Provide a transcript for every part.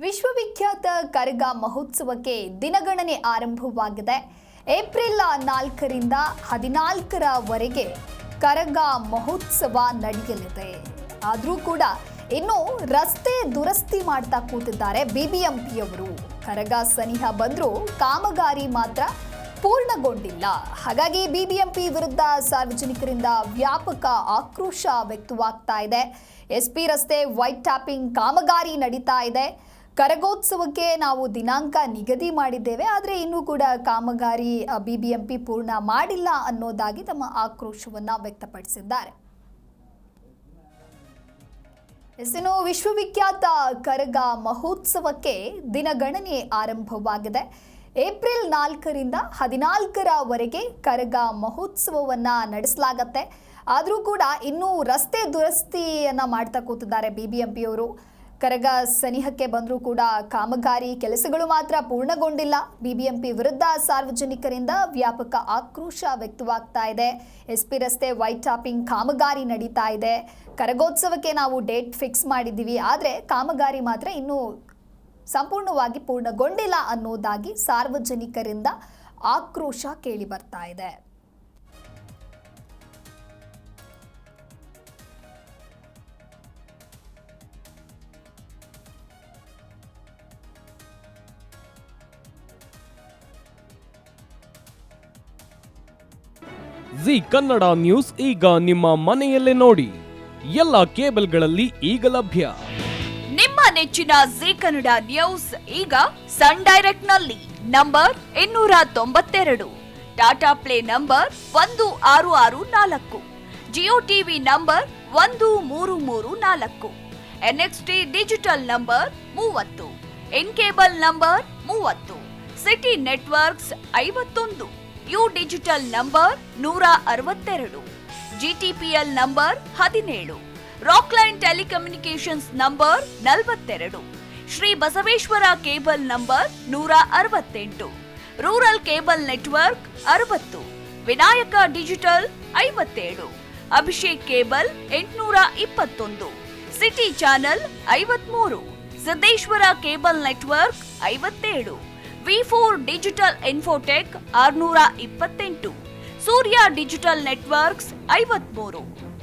ವಿಶ್ವವಿಖ್ಯಾತ ಕರಗ ಮಹೋತ್ಸವಕ್ಕೆ ದಿನಗಣನೆ ಆರಂಭವಾಗಿದೆ. ಏಪ್ರಿಲ್ 4ರಿಂದ 14ರವರೆಗೆ ಕರಗ ಮಹೋತ್ಸವ ನಡೆಯಲಿದೆ. ಆದರೂ ಕೂಡ ಇನ್ನು ರಸ್ತೆ ದುರಸ್ತಿ ಮಾಡ್ತಾ ಕೂತಿದ್ದಾರೆ ಬಿಬಿಎಂಪಿಯವರು. ಕರಗ ಸನಿಹ ಬಂದರೂ ಕಾಮಗಾರಿ ಮಾತ್ರ ಪೂರ್ಣಗೊಂಡಿಲ್ಲ. ಹಾಗಾಗಿ ಬಿಬಿಎಂಪಿ ವಿರುದ್ಧ ಸಾರ್ವಜನಿಕರಿಂದ ವ್ಯಾಪಕ ಆಕ್ರೋಶ ವ್ಯಕ್ತವಾಗ್ತಾ ಇದೆ. ಎಸ್ಪಿ ರಸ್ತೆ ವೈಟ್ ಟ್ಯಾಪಿಂಗ್ ಕಾಮಗಾರಿ ನಡೀತಾ ಇದೆ. ಕರಗೋತ್ಸವಕ್ಕೆ ನಾವು ದಿನಾಂಕ ನಿಗದಿ ಮಾಡಿದ್ದೇವೆ, ಆದರೆ ಇನ್ನೂ ಕೂಡ ಕಾಮಗಾರಿ ಬಿಬಿಎಂಪಿ ಪೂರ್ಣ ಮಾಡಿಲ್ಲ ಅನ್ನೋದಾಗಿ ತಮ್ಮ ಆಕ್ರೋಶವನ್ನ ವ್ಯಕ್ತಪಡಿಸಿದ್ದಾರೆ. ಇನ್ನು ವಿಶ್ವವಿಖ್ಯಾತ ಕರಗ ಮಹೋತ್ಸವಕ್ಕೆ ದಿನಗಣನೆ ಆರಂಭವಾಗಿದೆ. ಏಪ್ರಿಲ್ 4ರಿಂದ 14ರವರೆಗೆ ಕರಗ ಮಹೋತ್ಸವವನ್ನು ನಡೆಸಲಾಗತ್ತೆ. ಆದರೂ ಕೂಡ ಇನ್ನೂ ರಸ್ತೆ ದುರಸ್ತಿಯನ್ನು ಮಾಡ್ತಾ ಕೂತಿದ್ದಾರೆ ಬಿಬಿಎಂಪಿಯವರು. ಕರಗ ಸನಿಹಕ್ಕೆ ಬಂದರೂ ಕೂಡ ಕಾಮಗಾರಿ ಕೆಲಸಗಳು ಮಾತ್ರ ಪೂರ್ಣಗೊಂಡಿಲ್ಲ. ಬಿಬಿಎಂಪಿ ವಿರುದ್ಧ ಸಾರ್ವಜನಿಕರಿಂದ ವ್ಯಾಪಕ ಆಕ್ರೋಶ ವ್ಯಕ್ತವಾಗ್ತಾ ಇದೆ. ಎಸ್ಪಿ ರಸ್ತೆ ವೈಟ್ ಟಾಪಿಂಗ್ ಕಾಮಗಾರಿ ನಡೀತಾ ಇದೆ. ಕರಗೋತ್ಸವಕ್ಕೆ ನಾವು ಡೇಟ್ ಫಿಕ್ಸ್ ಮಾಡಿದ್ದೀವಿ, ಆದರೆ ಕಾಮಗಾರಿ ಮಾತ್ರ ಇನ್ನೂ ಸಂಪೂರ್ಣವಾಗಿ ಪೂರ್ಣಗೊಂಡಿಲ್ಲ ಅನ್ನೋದಾಗಿ ಸಾರ್ವಜನಿಕರಿಂದ ಆಕ್ರೋಶ ಕೇಳಿ ಬರ್ತಾ ಇದೆ. ಜಿ ಕನ್ನಡ ನ್ಯೂಸ್ ಈಗ ನಿಮ್ಮ ಮನೆಯಲ್ಲೇ ನೋಡಿ. ಎಲ್ಲ ಕೇಬಲ್ಗಳಲ್ಲಿ ಈಗ ಲಭ್ಯ. ನಿಮ್ಮ ನೆಚ್ಚಿನ ಜಿ ಕನ್ನಡ ನ್ಯೂಸ್ ಈಗ ಸನ್ ಡೈರೆಕ್ಟ್ ನಲ್ಲಿ number 292, Tata play number 1664, Jio TV number 1334, NXT digital number 30, in cable number 30, city networks 51, U digital number 162, GTPL number 17, Rockline telecommunications number 42, Shri Basaveshwara cable number 168, rural cable network 60, Vinayaka digital 57, Abhishek cable 821, city channel 53, Siddeshwara cable network 57, V4 digital Infotech 628, Surya digital networks 53,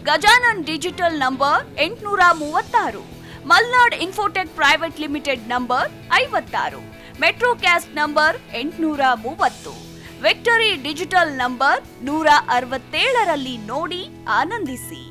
Gajanan digital number 836, Malnad infotech private limited number 56, Metrocast number 830, victory digital number 167ರಲ್ಲಿ ನೋಡಿ ಆನಂದಿಸಿ.